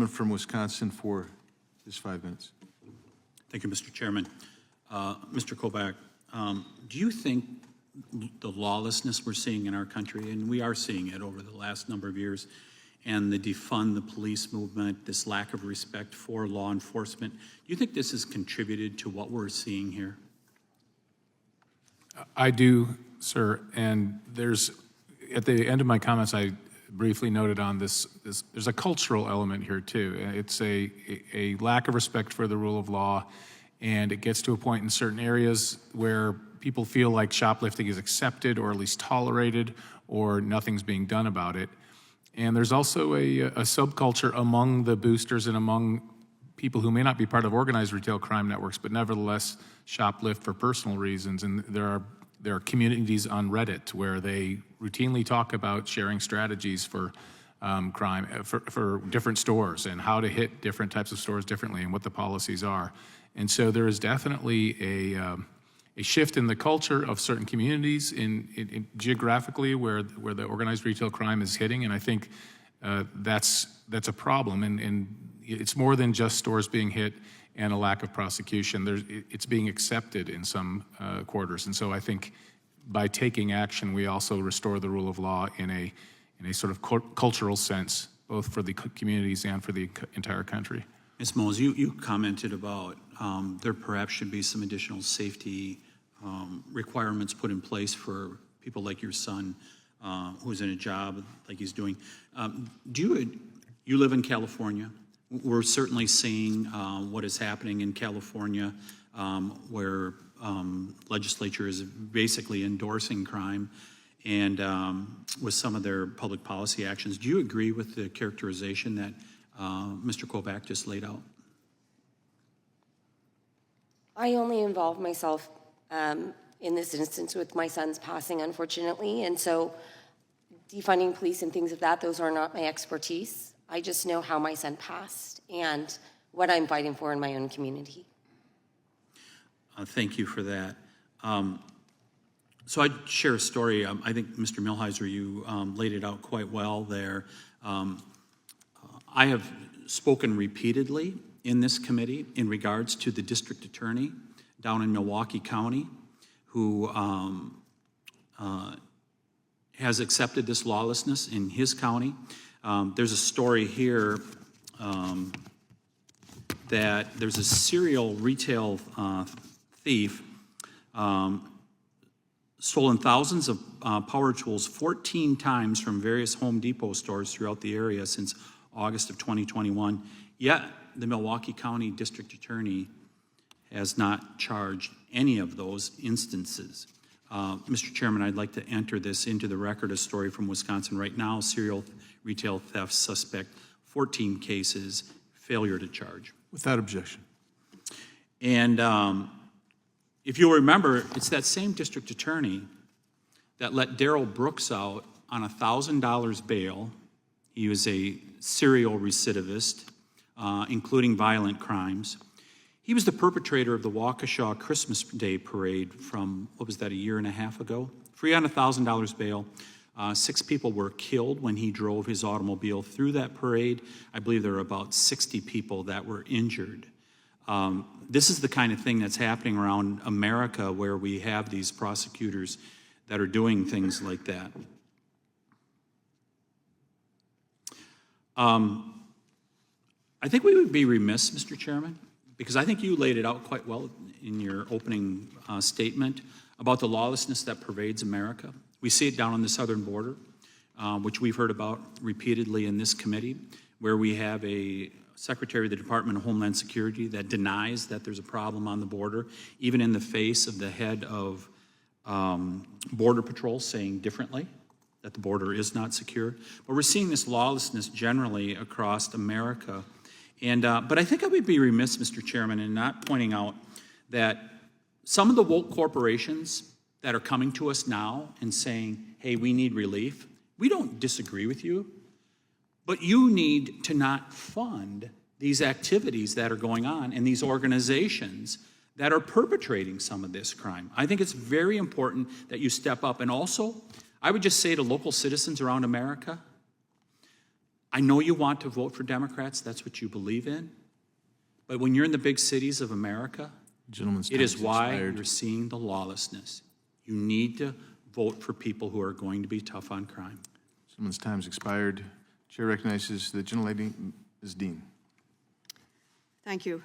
gentleman from Wisconsin for his 5 minutes. Thank you, Mr. Chairman. Mr. Kobach, do you think the lawlessness we're seeing in our country, and we are seeing it over the last number of years, and the defund the police movement, this lack of respect for law enforcement, do you think this has contributed to what we're seeing here? I do, sir. And there's, at the end of my comments, I briefly noted on this there's a cultural element here too. It's a lack of respect for the rule of law, and it gets to a point in certain areas where people feel like shoplifting is accepted or at least tolerated, or nothing's being done about it. And there's also a subculture among the boosters and among people who may not be part of organized retail crime networks, but nevertheless shoplift for personal reasons. And there are communities on Reddit where they routinely talk about sharing strategies for crime, for different stores, and how to hit different types of stores differently and what the policies are. And so there is definitely a shift in the culture of certain communities in geographically where the organized retail crime is hitting, and I think that's a problem. And it's more than just stores being hit and a lack of prosecution. It's being accepted in some quarters, and so I think by taking action, we also restore the rule of law in a sort of cultural sense, both for the communities and for the entire country. Ms. Mose, you commented about there perhaps should be some additional safety requirements put in place for people like your son who's in a job like he's doing. You live in California. We're certainly seeing what is happening in California where legislature is basically endorsing crime and with some of their public policy actions. Do you agree with the characterization that Mr. Kobach just laid out? I only involve myself in this instance with my son's passing, unfortunately, and so defunding police and things of that, those are not my expertise. I just know how my son passed and what I'm fighting for in my own community. Thank you for that. So I'd share a story. I think, Mr. Milheiser, you laid it out quite well there. I have spoken repeatedly in this committee in regards to the district attorney down in Milwaukee County who has accepted this lawlessness in his county. There's a story here that there's a serial retail thief stolen thousands of power tools 14 times from various Home Depot stores throughout the area since August of 2021. Yet the Milwaukee County District Attorney has not charged any of those instances. Mr. Chairman, I'd like to enter this into the record, a story from Wisconsin right now, serial retail theft suspect, 14 cases, failure to charge. Without objection. And if you'll remember, it's that same district attorney that let Darrell Brooks out on $1,000 bail. He was a serial recidivist, including violent crimes. He was the perpetrator of the Waukesha Christmas Day parade from, what was that, a year and a half ago? Free on $1,000 bail. 6 people were killed when he drove his automobile through that parade. I believe there were about 60 people that were injured. This is the kind of thing that's happening around America where we have these prosecutors that are doing things like that. I think we would be remiss, Mr. Chairman, because I think you laid it out quite well in your opening statement about the lawlessness that pervades America. We see it down on the southern border, which we've heard about repeatedly in this committee, where we have a Secretary of the Department of Homeland Security that denies that there's a problem on the border, even in the face of the head of Border Patrol saying differently, that the border is not secure. But we're seeing this lawlessness generally across America. And but I think I would be remiss, Mr. Chairman, in not pointing out that some of the woke corporations that are coming to us now and saying, hey, we need relief, we don't disagree with you, but you need to not fund these activities that are going on and these organizations that are perpetrating some of this crime. I think it's very important that you step up. And also, I would just say to local citizens around America, I know you want to vote for Democrats, that's what you believe in, but when you're in the big cities of America, Gentleman's it time is has why expired. you're seeing the lawlessness. You need to vote for people who are going to be tough on crime. Gentleman's time's expired. Chair recognizes the gentlelady, Ms. Dean. Thank you.